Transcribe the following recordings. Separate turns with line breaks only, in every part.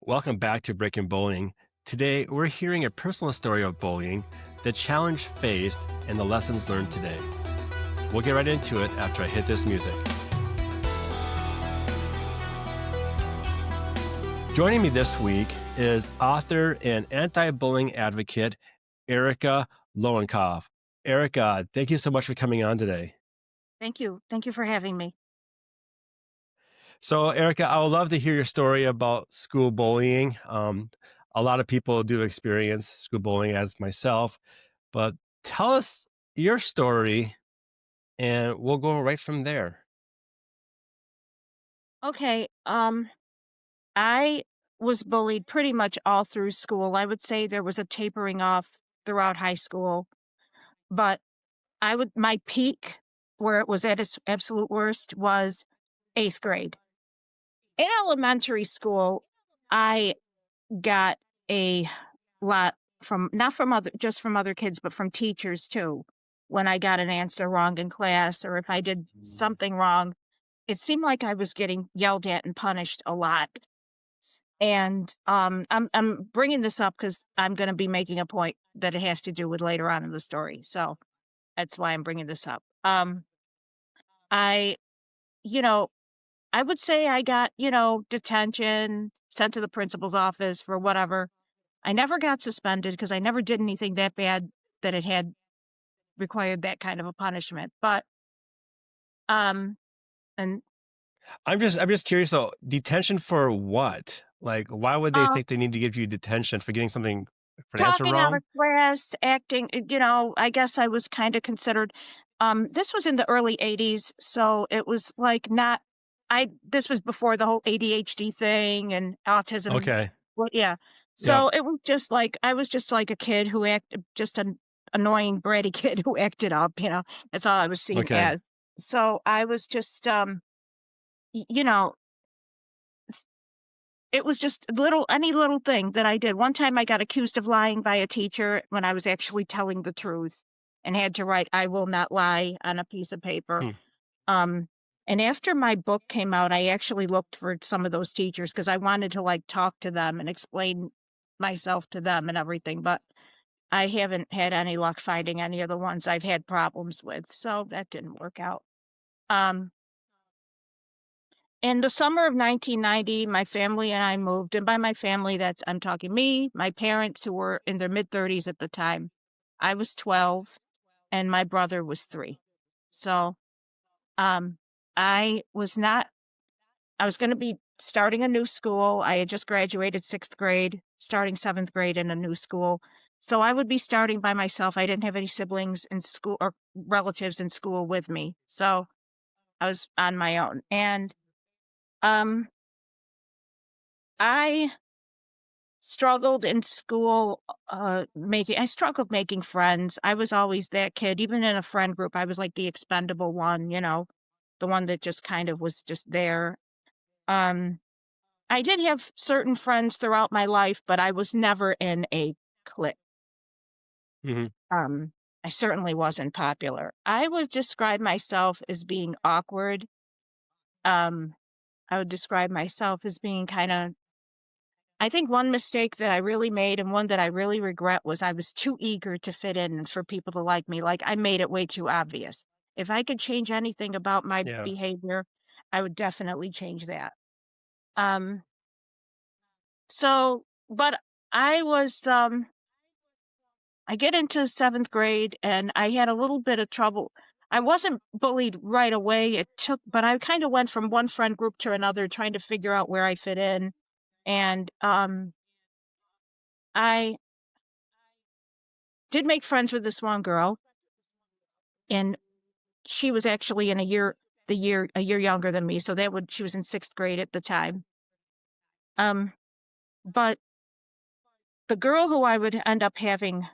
Welcome back to Breaking Bullying. Today, we're hearing a personal story of bullying, the challenge faced, and the lessons learned today. We'll get right into it after I hit this music. Joining me this week is author and anti-bullying advocate, Erica Lowenkopf. Erica, thank you so much for coming on today.
Thank you. Thank you for having me.
So, Erica, I would love to hear your story about school bullying. A lot of people do experience school bullying, as myself, but tell us your story and we'll go right from there.
Okay. I was bullied pretty much all through school. I would say there was a tapering off throughout high school, but my peak where it was at its absolute worst was 8th grade. In elementary school, I got a lot not from just from other kids, but from teachers too. When I got an answer wrong in class, or if I did something wrong, it seemed like I was getting yelled at and punished a lot. And I'm bringing this up because I'm going to be making a point that it has to do with later on in the story. So that's why I'm bringing this up. I, you know, I would say I got, detention, sent to the principal's office for whatever. I never got suspended because I never did anything that bad that it had required that kind of a punishment. But, and
I'm just curious though, detention for what? Like, why would they
uh,
think they need to give you detention for getting something for an answer
talking out of
wrong?
class, acting, I guess I was kind of considered, this was in the early 80s. So it was like this was before the whole ADHD thing and autism.
Okay.
Well, yeah.
Yeah.
So it was just like, I was just like a kid who acted, just an annoying, bratty kid who acted up. That's all I was seen
Okay.
as. So I was just, y- you know, it was just any little thing that I did. One time I got accused of lying by a teacher when I was actually telling the truth and had to write, "I will not lie" on a piece of paper.
Hmm.
Um, and after my book came out, I actually looked for some of those teachers because I wanted to like talk to them and explain myself to them and everything. But I haven't had any luck finding any of the ones I've had problems with. So that didn't work out. Um, In the summer of 1990, my family and I moved, and by my family, I'm talking me, my parents who were in their mid-30s at the time. I was 12 and my brother was 3. So, um, I was not I was gonna be starting a new school. I had just graduated 6th grade, starting 7th grade in a new school. So I would be starting by myself. I didn't have any siblings in school or relatives in school with me. So I was on my own. And, um, I struggled in school, I struggled making friends. I was always that kid. Even in a friend group, I was like the expendable one, the one that just kind of was just there. Um, I did have certain friends throughout my life, but I was never in a clique.
Hmm.
I certainly wasn't popular. I would describe myself as being awkward. Um, I would describe myself as being I think one mistake that I really made and one that I really regret was I was too eager to fit in and for people to like me. Like I made it way too obvious. If I could change anything about my
Yeah.
behavior, I would definitely change that. Um, but I was, I get into 7th grade and I had a little bit of trouble. I wasn't bullied right away. But I kind of went from one friend group to another trying to figure out where I fit in. And, I did make friends with this one girl, and she was actually in a year younger than me. So she was in 6th grade at the time. Um, but the girl who I would end up having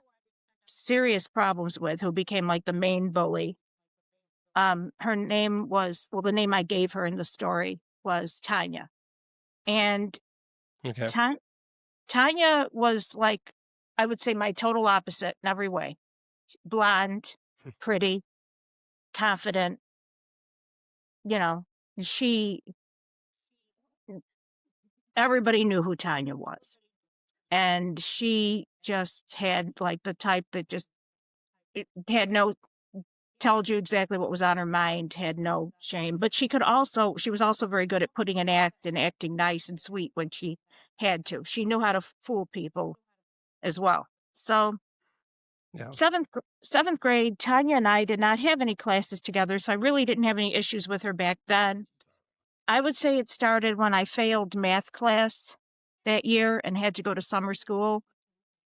serious problems with, who became like the main bully, her name was, well, the name I gave her in the story was Tanya. And
Okay.
Ta- Tanya was like, I would say my total opposite in every way. Blonde, pretty, confident, you know, she everybody knew who Tanya was. And she just had like the type that just had no told you exactly what was on her mind, had no shame. But she was also very good at putting an act and acting nice and sweet when she had to. She knew how to fool people as well. So
Yeah.
seventh grade, Tanya and I did not have any classes together, so I really didn't have any issues with her back then. I would say it started when I failed math class that year and had to go to summer school.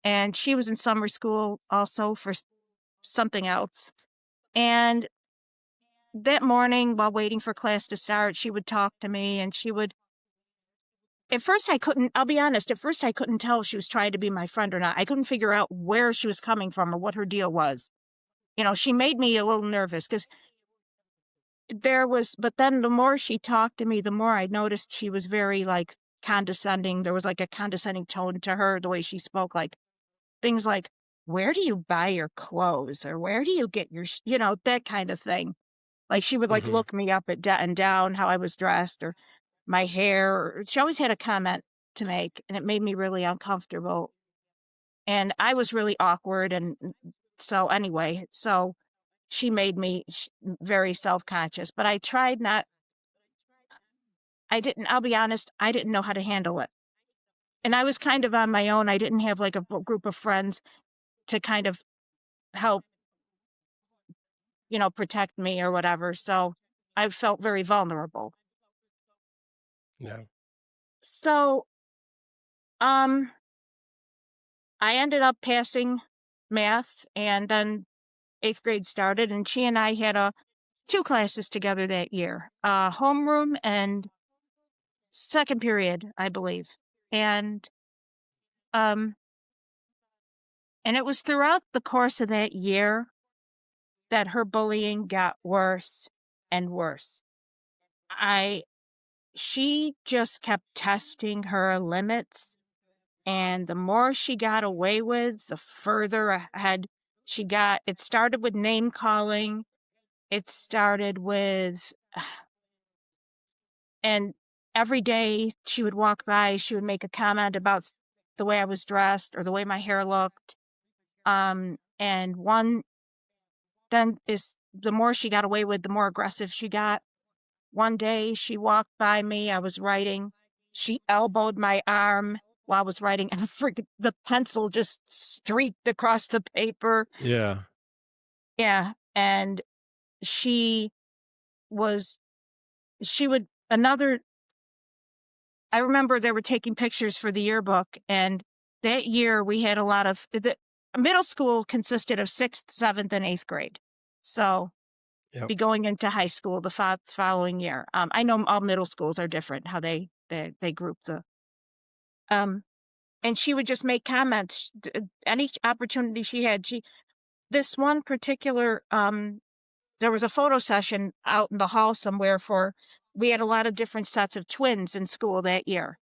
And she was in summer school also for something else. And that morning, while waiting for class to start, she would talk to me and at first I'll be honest, at first I couldn't tell if she was trying to be my friend or not. I couldn't figure out where she was coming from or what her deal was. She made me a little nervous because but then the more she talked to me, the more I noticed she was very like condescending. There was like a condescending tone to her, the way she spoke, like things like, where do you buy your clothes? Or where do you get that kind of thing. Like she would like
Hmm.
look me up and down how I was dressed or my hair. She always had a comment to make and it made me really uncomfortable. And I was really awkward. And so anyway, so she made me very self-conscious, but I'll be honest, I didn't know how to handle it. And I was kind of on my own. I didn't have like a group of friends to kind of help, protect me or whatever. So I felt very vulnerable.
Yeah.
So, um, I ended up passing math and then 8th grade started and she and I had two classes together that year, homeroom and second period, I believe. And, um, and it was throughout the course of that year that her bullying got worse and worse. She just kept testing her limits. And the more she got away with, the further ahead she got. It started with name calling. It started with, and every day she would walk by, she would make a comment about the way I was dressed or the way my hair looked. And the more she got away with, the more aggressive she got. One day she walked by me, I was writing. She elbowed my arm while I was writing, and the pencil just streaked across the paper.
Yeah.
Yeah, and she was she would another I remember they were taking pictures for the yearbook, and that year we had a lot of the middle school consisted of 6th, 7th, and 8th grade. So
Yep.
be going into high school the following year. I know all middle schools are different, how they group um, and she would just make comments, any opportunity she had. This one particular, there was a photo session out in the hall somewhere we had a lot of different sets of twins in school that year.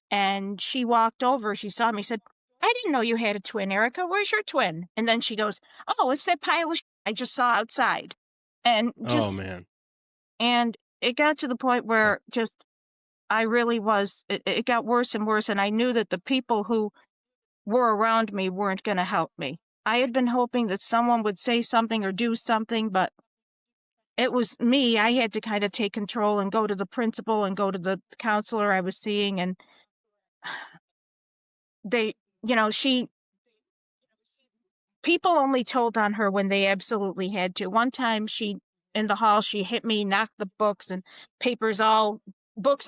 And she walked over, she saw me, said, I didn't know you had a twin, Erica. Where's your twin? And then she goes, oh, it's that pile of I just saw outside. And
Oh man.
and it got to the point
So,
where just I really it got worse and worse. And I knew that the people who were around me weren't going to help me. I had been hoping that someone would say something or do something, but it was me. I had to kind of take control and go to the principal and go to the counselor I was seeing. And they, people only told on her when they absolutely had to. One time in the hall, she hit me, knocked the books and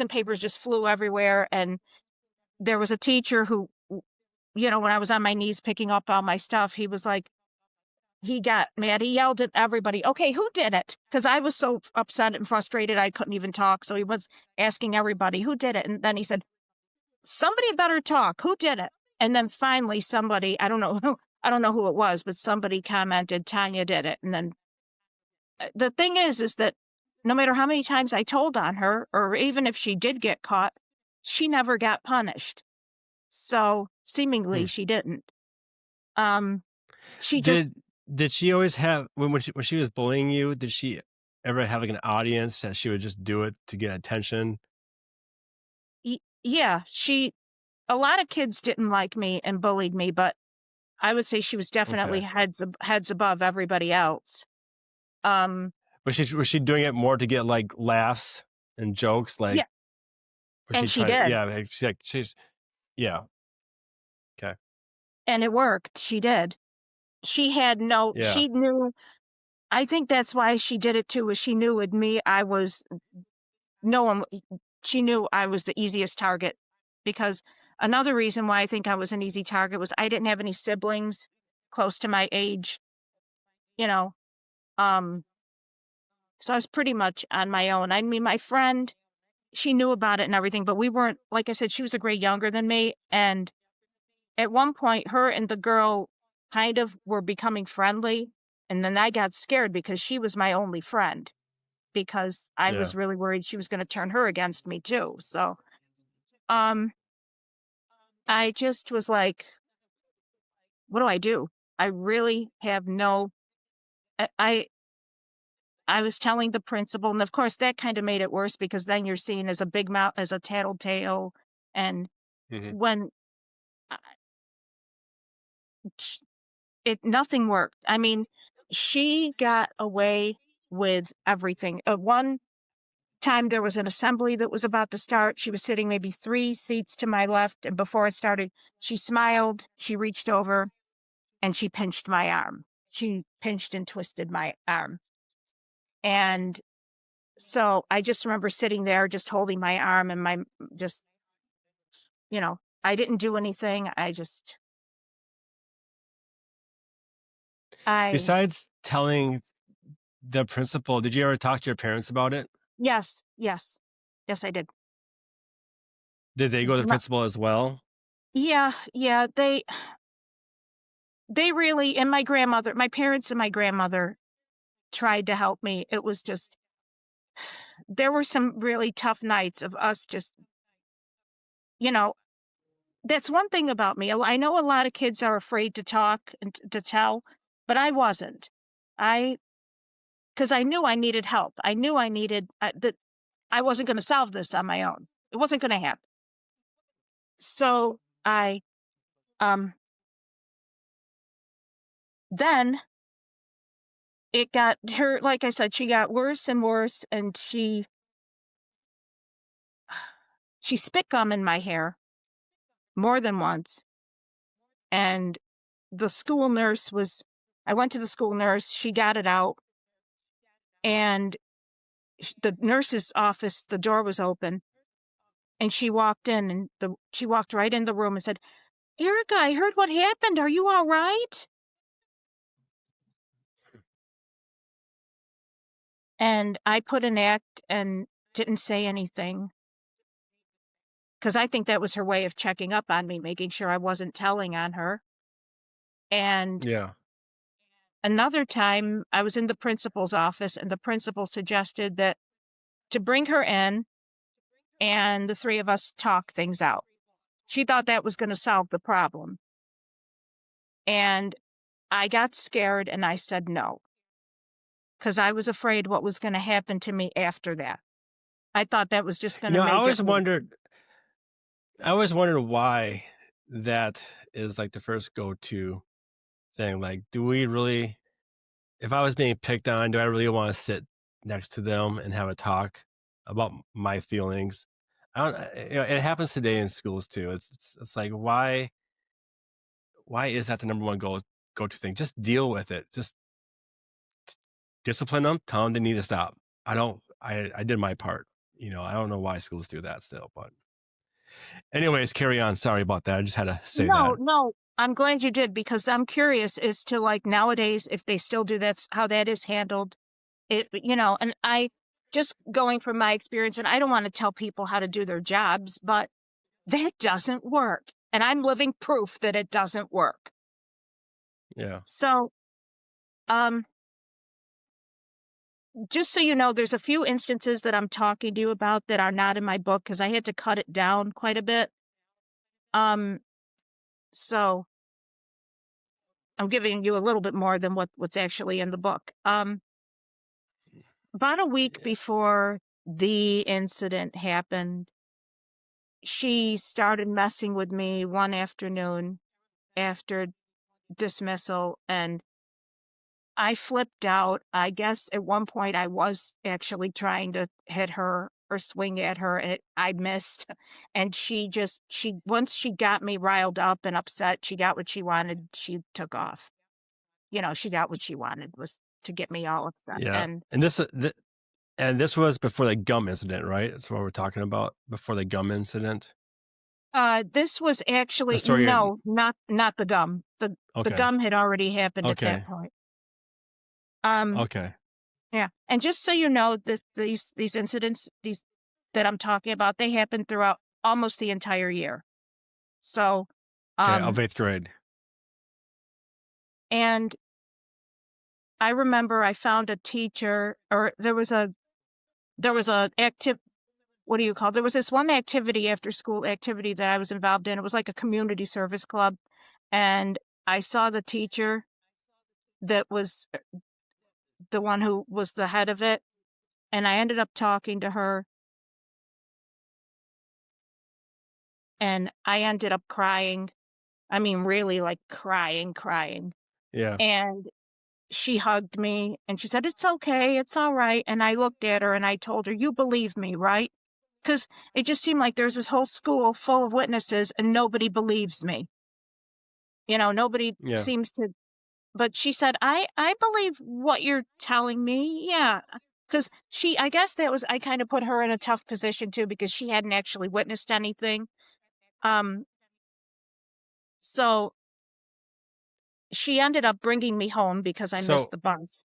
papers just flew everywhere. And there was a teacher who, when I was on my knees picking up all my stuff, he was like, he got mad. He yelled at everybody, okay, who did it? Because I was so upset and frustrated, I couldn't even talk. So he was asking everybody, who did it? And then he said, somebody better talk. Who did it? And then finally somebody, I don't know who it was, but somebody commented, Tanya did it. And then the thing is that no matter how many times I told on her, or even if she did get caught, she never got punished. So seemingly
hmm.
she didn't. She just
Did she always have when she was bullying you? Did she ever have like an audience that she would just do it to get attention?
yeah, a lot of kids didn't like me and bullied me, but I would say she was definitely
Okay.
heads above everybody else. Um,
Was she doing it more to get like laughs and jokes? Like
yeah,
was
and
she
she
trying?
did,
Yeah, she's yeah. Okay.
and it worked. She did.
Yeah.
She knew. I think that's why she did it too. Was she knew with me, I was no one. She knew I was the easiest target because another reason why I think I was an easy target was I didn't have any siblings close to my age. You know, um, so I was pretty much on my own. I mean, my friend, she knew about it and everything, but we weren't, like I said, she was a grade younger than me. And at one point, her and the girl kind of were becoming friendly. And then I got scared because she was my only friend because I
Yeah.
was really worried she was going to turn her against me too. So, um, I just was like, what do I do? I really have no, I, I I was telling the principal, and of course that kind of made it worse because then you're seen as a big mouth, as a tattletale. And
Hmm.
when I- nothing worked. I mean, she got away with everything. One time there was an assembly that was about to start. She was sitting maybe 3 seats to my left. And before it started, she smiled, she reached over and she pinched my arm. She pinched and twisted my arm. And so I just remember sitting there, just holding my arm and just, I didn't do anything. I,
Besides telling the principal, did you ever talk to your parents about it?
yes, yes, yes, I did.
Did they go to the
No,
principal as well?
yeah, yeah, they really, and my parents and my grandmother tried to help me. It was just, there were some really tough nights of us just, you know, that's one thing about me. I know a lot of kids are afraid to talk and to tell, but I wasn't. I, because I knew I needed help. I knew that I wasn't going to solve this on my own. It wasn't going to happen. So um, then it got her, like I said, she got worse and worse, and she spit gum in my hair more than once. And the school nurse was, I went to the school nurse, she got it out, and the nurse's office, the door was open, and she walked in, and she walked right in the room and said, Erica, I heard what happened. Are you all right? And I put an act and didn't say anything because I think that was her way of checking up on me, making sure I wasn't telling on her. And
Yeah.
another time I was in the principal's office and the principal suggested that to bring her in and the three of us talk things out. She thought that was going to solve the problem. And I got scared and I said no, because I was afraid what was going to happen to me after that. I thought that was just going
You
to
know,
make it worse.
I always wondered why that is like the first go-to thing. Like, do we really, if I was being picked on, do I really want to sit next to them and have a talk about my feelings? I don't, it happens today in schools too. It's like, why is that the number one go-to thing? Just deal with it. Just discipline them, tell them they need to stop. I did my part. I don't know why schools do that still, but anyways, carry on. Sorry about that. I just had to say that.
No, no, I'm glad you did because I'm curious as to like nowadays if they still do that's how that is handled. And I just going from my experience, and I don't want to tell people how to do their jobs, but that doesn't work. And I'm living proof that it doesn't work.
Yeah.
So, um, just so you know, there's a few instances that I'm talking to you about that are not in my book because I had to cut it down quite a bit. Um, so I'm giving you a little bit more than what's actually in the book. About a week
Yeah.
before the incident happened, she started messing with me one afternoon after dismissal, and I flipped out. I guess at one point I was actually trying to hit her or swing at her, and I missed. And she once she got me riled up and upset, she got what she wanted. She took off. She got what she wanted was to get me all upset.
Yeah.
And
And this was before the gum incident, right? That's what we're talking about, before the gum incident?
this was
The
actually
story you're
no, not the gum. The
okay.
gum had already happened at that
Okay.
point. Um,
Okay.
yeah. And just so you know, these incidents, these that I'm talking about, they happened throughout almost the entire year. So,
Okay, of
um,
8th grade.
and I remember I found a teacher, or there was a active, what do you call it? There was this one activity, after school activity, that I was involved in. It was like a community service club. And I saw the teacher that was the one who was the head of it. And I ended up talking to her, and I ended up crying. I mean, really like crying, crying.
Yeah.
And she hugged me and she said, "It's okay. It's all right." And I looked at her and I told her, "You believe me, right?" Because it just seemed like there's this whole school full of witnesses and nobody believes me. Nobody
Yeah.
seems to. But she said, I believe what you're telling me. Yeah. Because I guess I kind of put her in a tough position too, because she hadn't actually witnessed anything. Um, so she ended up bringing me home because I missed
So,
the bus.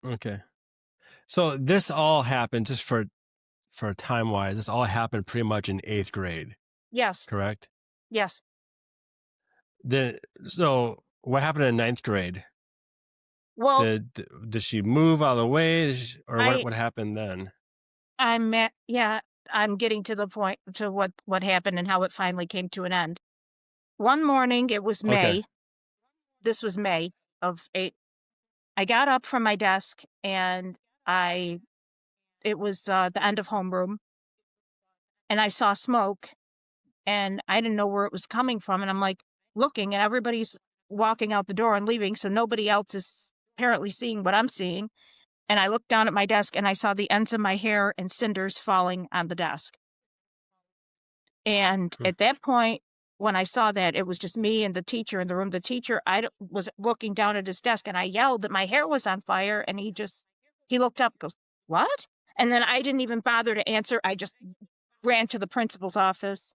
okay. So this all happened just for time-wise, this all happened pretty much in 8th grade,
Yes.
correct?
Yes.
Then so what happened in 9th grade?
Well,
Did she move out of the way? Or
I
what happened then?
yeah, I'm getting to the point to what happened and how it finally came to an end. One morning, it was
Okay.
May. This was May of 8. I got up from my desk and I it was the end of homeroom, and I saw smoke, and I didn't know where it was coming from, and I'm like looking, and everybody's walking out the door and leaving, so nobody else is apparently seeing what I'm seeing. And I looked down at my desk and I saw the ends of my hair and cinders falling on the desk. And
Hmm.
at that point, when I saw that, it was just me and the teacher in the room. The teacher, was looking down at his desk, and I yelled that my hair was on fire. And he looked up, goes, "What?" And then I didn't even bother to answer. I just ran to the principal's office.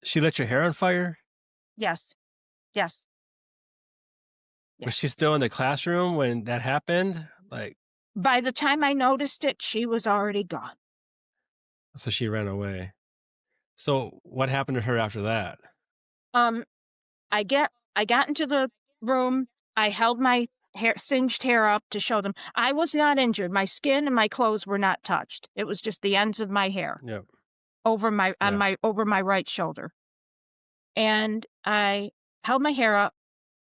She lit your hair on fire?
Yes, yes,
Was
yes.
she still in the classroom when that happened? Like,
By the time I noticed it, she was already gone.
so she ran away. So what happened to her after that?
Um, I got into the room. I held my singed hair up to show them I was not injured. My skin and my clothes were not touched. It was just the ends of my hair
Yeah. Yeah.
over my right shoulder. And I held my hair up,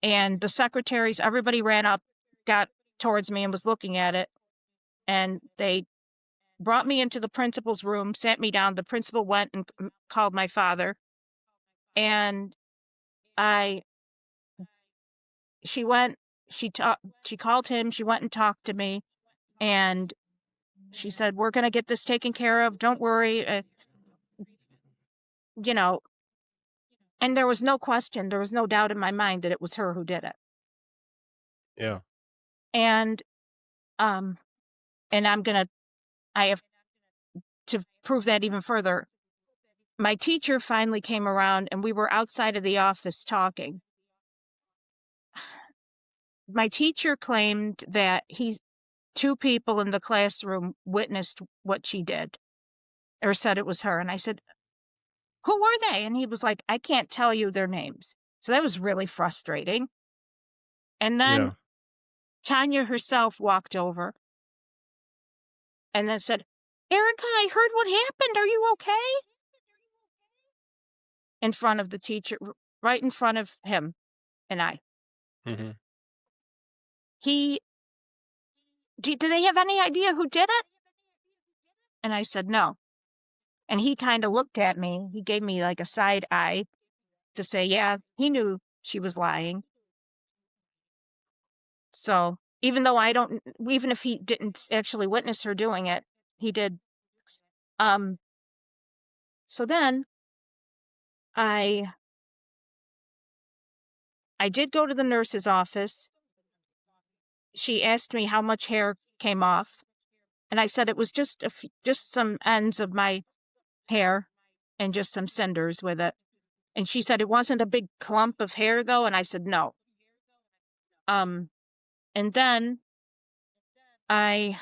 and the secretaries, everybody ran up, got towards me and was looking at it. And they brought me into the principal's room, sat me down. The principal went and called my father. And I she went, she called him, she went and talked to me, and she said, "We're going to get this taken care of. Don't worry." You know, and there was no question, there was no doubt in my mind that it was her who did it.
Yeah.
And, um, and I have to prove that even further. My teacher finally came around and we were outside of the office talking. My teacher claimed that two people in the classroom witnessed what she did, or said it was her. And I said, "Who were they?" And he was like, "I can't tell you their names." So that was really frustrating. And then
Yeah.
Tanya herself walked over and then said, "Erica, I heard what happened. Are you okay?" In front of the teacher, right in front of him and I.
Hmm.
He do they have any idea who did it? And I said, no. And he kind of looked at me. He gave me like a side eye to say, yeah, he knew she was lying. So even though even if he didn't actually witness her doing it, he did. Um, so then I did go to the nurse's office. She asked me how much hair came off, and I said it was just some ends of my hair and just some cinders with it. And she said it wasn't a big clump of hair though, and I said no. Um, and then I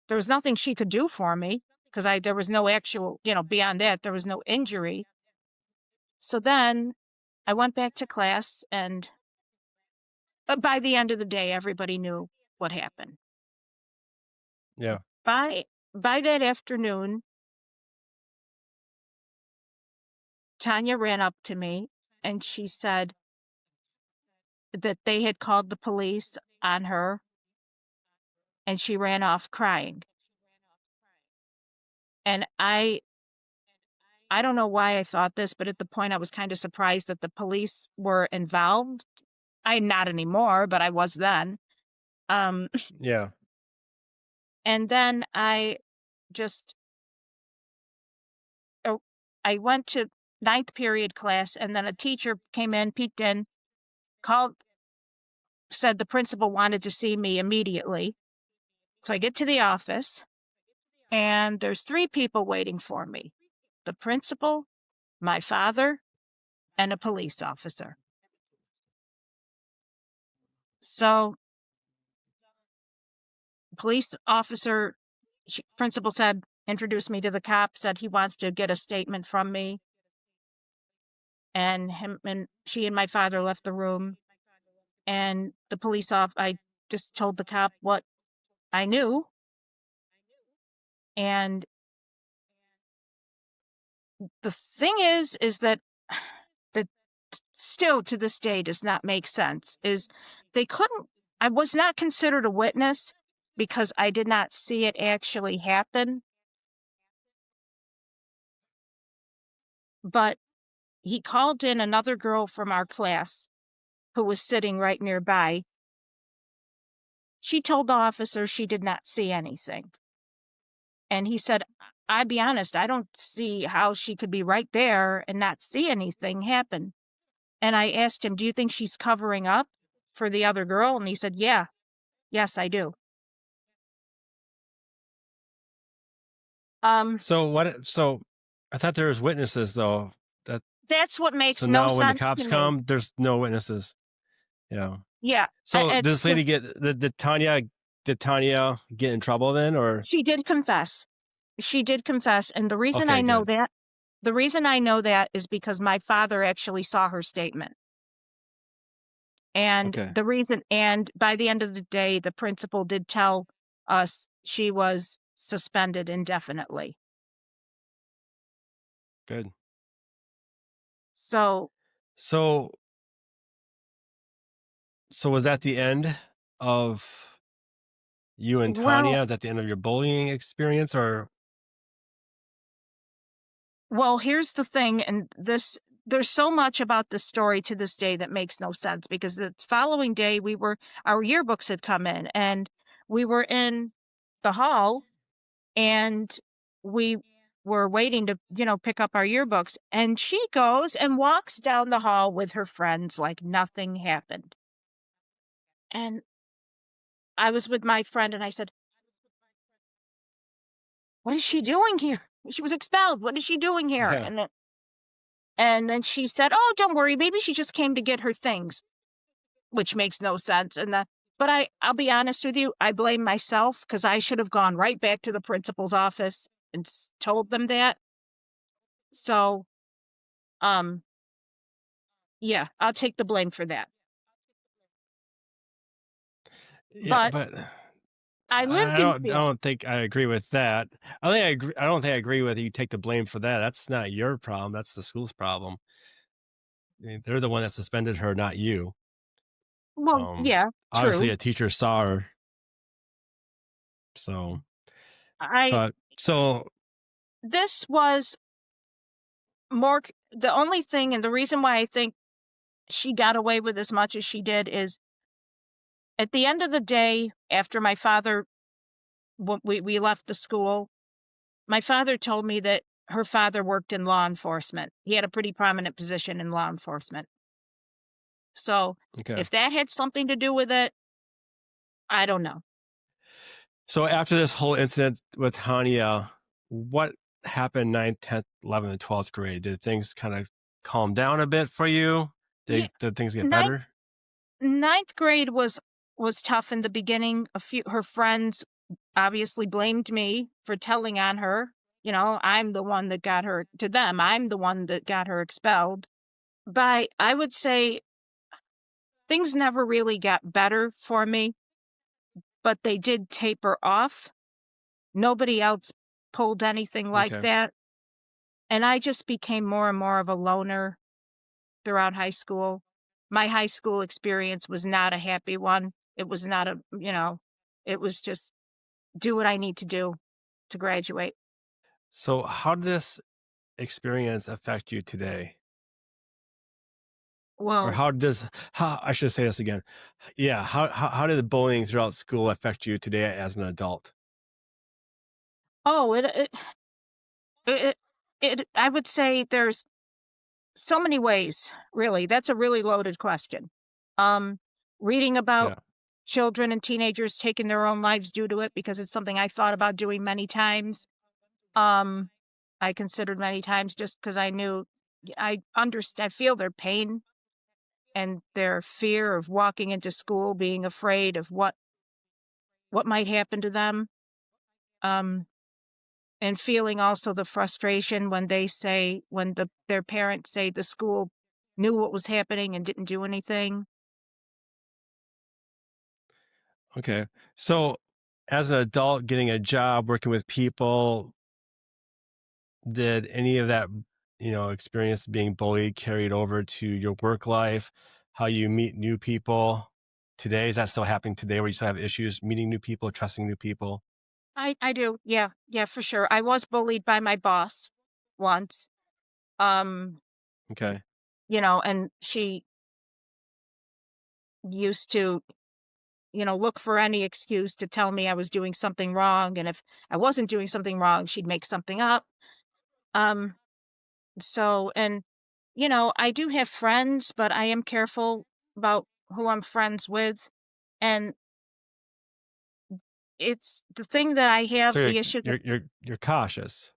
there was nothing she could do for me because there was no actual, beyond that, there was no injury. So then I went back to class, and by the end of the day, everybody knew what happened.
Yeah.
By that afternoon, Tanya ran up to me and she said that they had called the police on her, and she ran off crying. And I don't know why I thought this, but at the point I was kind of surprised that the police were involved. I'm not anymore, but I was then. Um,
Yeah.
and then just, oh, I went to ninth period class, and then a teacher came in, peeked in, said the principal wanted to see me immediately. So I get to the office, and there's 3 people waiting for me: the principal, my father, and a police officer. So police officer, principal said, introduced me to the cop, said he wants to get a statement from me. And she and my father left the room. And I just told the cop what I knew. And the thing is that that still to this day does not make sense, is I was not considered a witness because I did not see it actually happen. But he called in another girl from our class who was sitting right nearby. She told the officer she did not see anything. And he said, I'll be honest, I don't see how she could be right there and not see anything happen. And I asked him, do you think she's covering up for the other girl? And he said, yeah, yes, I do.
So I thought there was witnesses though.
That's what
So
makes no
now when the
sense
cops
to me.
come, there's no witnesses. Yeah.
Yeah,
So did
it's
this lady did Tanya get in trouble then, or?
she did confess. She did confess, and
Okay, good.
the reason I know that is because my father actually saw her statement. And
Okay,
by the end of the day, the principal did tell us she was suspended indefinitely.
good.
So,
So was that the end of you and
well,
Tanya? Is that the end of your bullying experience, or?
here's the thing, and there's so much about this story to this day that makes no sense, because the following day our yearbooks had come in, and we were in the hall, and we were waiting to, pick up our yearbooks, and she goes and walks down the hall with her friends like nothing happened. And I was with my friend, and I said, what is she doing here? She was expelled. What is she doing here?
Yeah.
And then she said, oh, don't worry, maybe she just came to get her things, which makes no sense. But I'll be honest with you, I blame myself, because I should have gone right back to the principal's office and told them that. So, yeah, I'll take the blame for that.
Yeah,
But
but
I lived
I
in
don't I
fear.
don't think I agree with that. I don't think I agree with you take the blame for that. That's not your problem. That's the school's problem. I mean, they're the one that suspended her, not you.
Well, yeah,
Obviously,
true.
a teacher saw her, so
I
but so
This was more the only thing, and the reason why I think she got away with as much as she did is at the end of the day, after my father, when we left the school, my father told me that her father worked in law enforcement. He had a pretty prominent position in law enforcement. So
okay.
if that had something to do with it, I don't know.
So after this whole incident with Hania, what happened ninth, 10th, 11th, and 12th grade? Did things kind of calm down a bit for you?
Yeah,
Did things get
ninth
better?
ninth grade was tough in the beginning. A few her friends obviously blamed me for telling on her. You know, I'm the one that got her to them. I'm the one that got her expelled. But I would say things never really got better for me, but they did taper off. Nobody else pulled anything like
Okay.
that. And I just became more and more of a loner throughout high school. My high school experience was not a happy one. It was not it was just do what I need to do to graduate.
So how did this experience affect you today? Or
Well,
how I should say this again. Yeah, how did the bullying throughout school affect you today as an adult?
oh, it, I would say there's so many ways, really. That's a really loaded question. Um, Reading about
Yeah.
children and teenagers taking their own lives due to it because it's something I thought about doing many times. Um, I considered many times just because I knew I understand, I feel their pain and their fear of walking into school, being afraid of what might happen to them. Um, and feeling also the frustration when their parents say the school knew what was happening and didn't do anything.
Okay. So as an adult getting a job, working with people, did any of that, experience being bullied carried over to your work life, how you meet new people today? Is that still happening today where you still have issues meeting new people, trusting new people?
I do. Yeah. Yeah, for sure. I was bullied by my boss once. Um,
Okay.
and she used to, look for any excuse to tell me I was doing something wrong, and if I wasn't doing something wrong, she'd make something up. Um, and I do have friends, but I am careful about who I'm friends with. And it's the thing that I have
So
the issue that
you're cautious.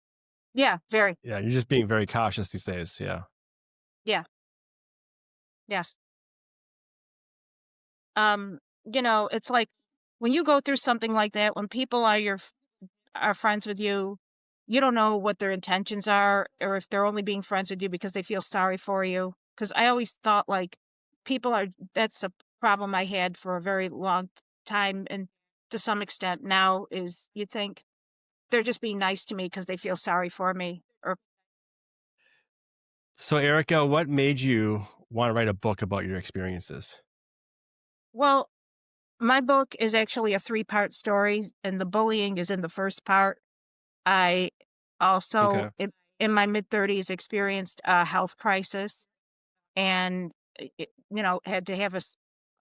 yeah, very.
Yeah, you're just being very cautious these days. Yeah.
Yeah, yes. It's like when you go through something like that, when people are friends with you, you don't know what their intentions are or if they're only being friends with you because they feel sorry for you. Because I always thought like people are that's a problem I had for a very long time, and to some extent now is you think they're just being nice to me because they feel sorry for me. Or
So Erica, what made you want to write a book about your experiences?
well, my book is actually a three-part story, and the bullying is in the first part. I also,
Okay.
in my mid-30s, experienced a health crisis and, had to have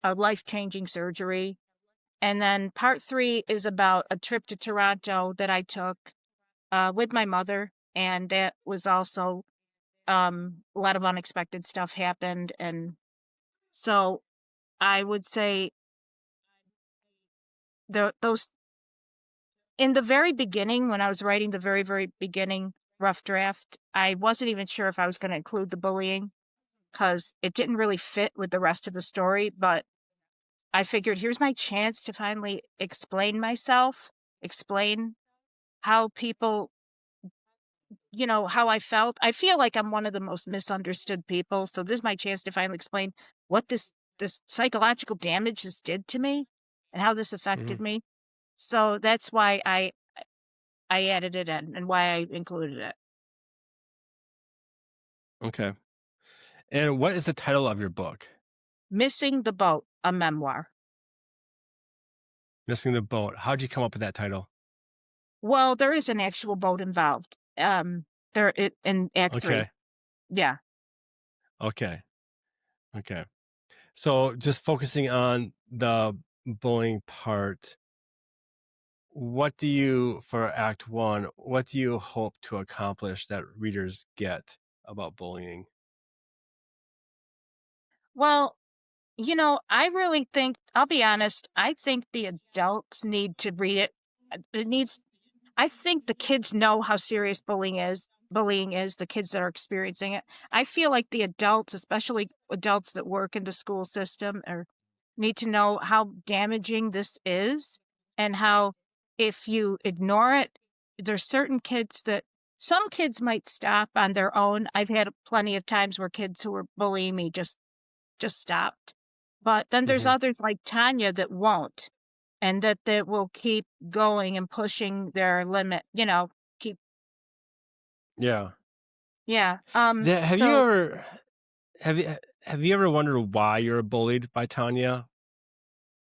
a life-changing surgery. And then part 3 is about a trip to Toronto that I took, with my mother, and that was also, a lot of unexpected stuff happened, and so I would say those in the very beginning, when I was writing the very, very beginning rough draft, I wasn't even sure if I was gonna include the bullying because it didn't really fit with the rest of the story, but I figured here's my chance to finally explain myself, explain how people, how I felt. I feel like I'm one of the most misunderstood people, so this is my chance to finally explain what this psychological damage this did to me and how this affected
Hmm.
me. So that's why I added it in and why I included it.
Okay. And what is the title of your book?
Missing the Boat, a memoir.
Missing the boat. How'd you come up with that title?
Well, there is an actual boat involved. In Act 3.
Okay.
Yeah.
Okay. Okay. So just focusing on the bullying part, for Act 1, what do you hope to accomplish that readers get about bullying?
Well, I really think, I'll be honest, I think the adults need to read it. It needs I think the kids know how serious bullying is, the kids that are experiencing it. I feel like the adults, especially adults that work in the school system, or need to know how damaging this is, and how if you ignore it, there's certain kids that some kids might stop on their own. I've had plenty of times where kids who were bullying me just stopped. But then there's
Hmm.
others like Tanya that won't, and that will keep going and pushing their limit, keep
Yeah.
yeah,
That,
so
have you have you ever wondered why you're bullied by Tanya?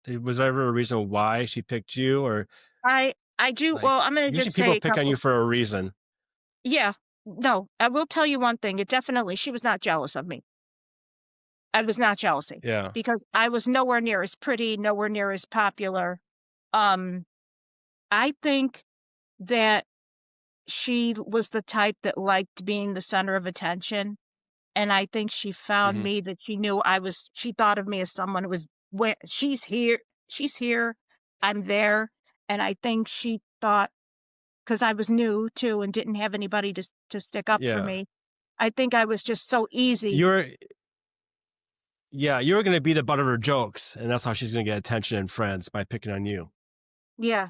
Was there ever a reason why she picked you, or
I do,
like
well, I'm gonna
usually
just say
people
a
pick on you
couple.
for a reason?
Yeah. No, I will tell you one thing, she was not jealous of me. I was not jealousy,
Yeah.
because I was nowhere near as pretty, nowhere near as popular. Um, I think that she was the type that liked being the center of attention. And I think she found
Hmm.
me, that she thought of me as someone who was, where she's here, I'm there. And I think she thought, because I was new too and didn't have anybody to stick up for
Yeah.
me, I think I was just so easy.
You're Yeah, you were gonna be the butt of her jokes, and that's how she's gonna get attention and friends, by picking on you.
Yeah,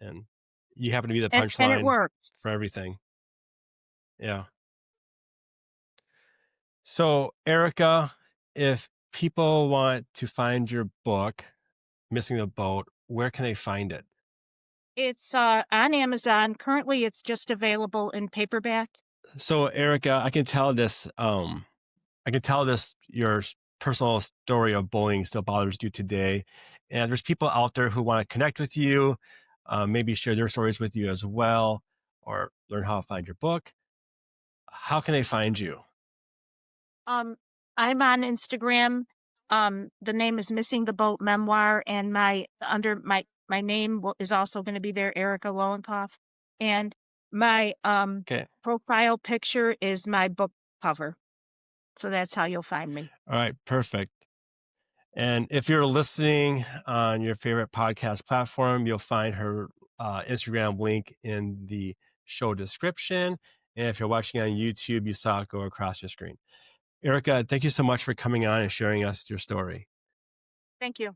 And you happen to be the
and it
punchline
worked.
for everything. Yeah. So, Erica, if people want to find your book, Missing the Boat, where can they find it?
It's, on Amazon. Currently, it's just available in paperback.
So, Erica, I can tell your personal story of bullying still bothers you today. And there's people out there who want to connect with you, maybe share their stories with you as well, or learn how to find your book. How can they find you?
Um, I'm on Instagram. The name is Missing the Boat Memoir, and my name is also going to be there, Erica Lowenkopf, and my
Okay.
profile picture is my book cover. So that's how you'll find me.
All right. Perfect. And if you're listening on your favorite podcast platform, you'll find her Instagram link in the show description. And if you're watching on YouTube, you saw it go across your screen. Erica, thank you so much for coming on and sharing us your story.
Thank you.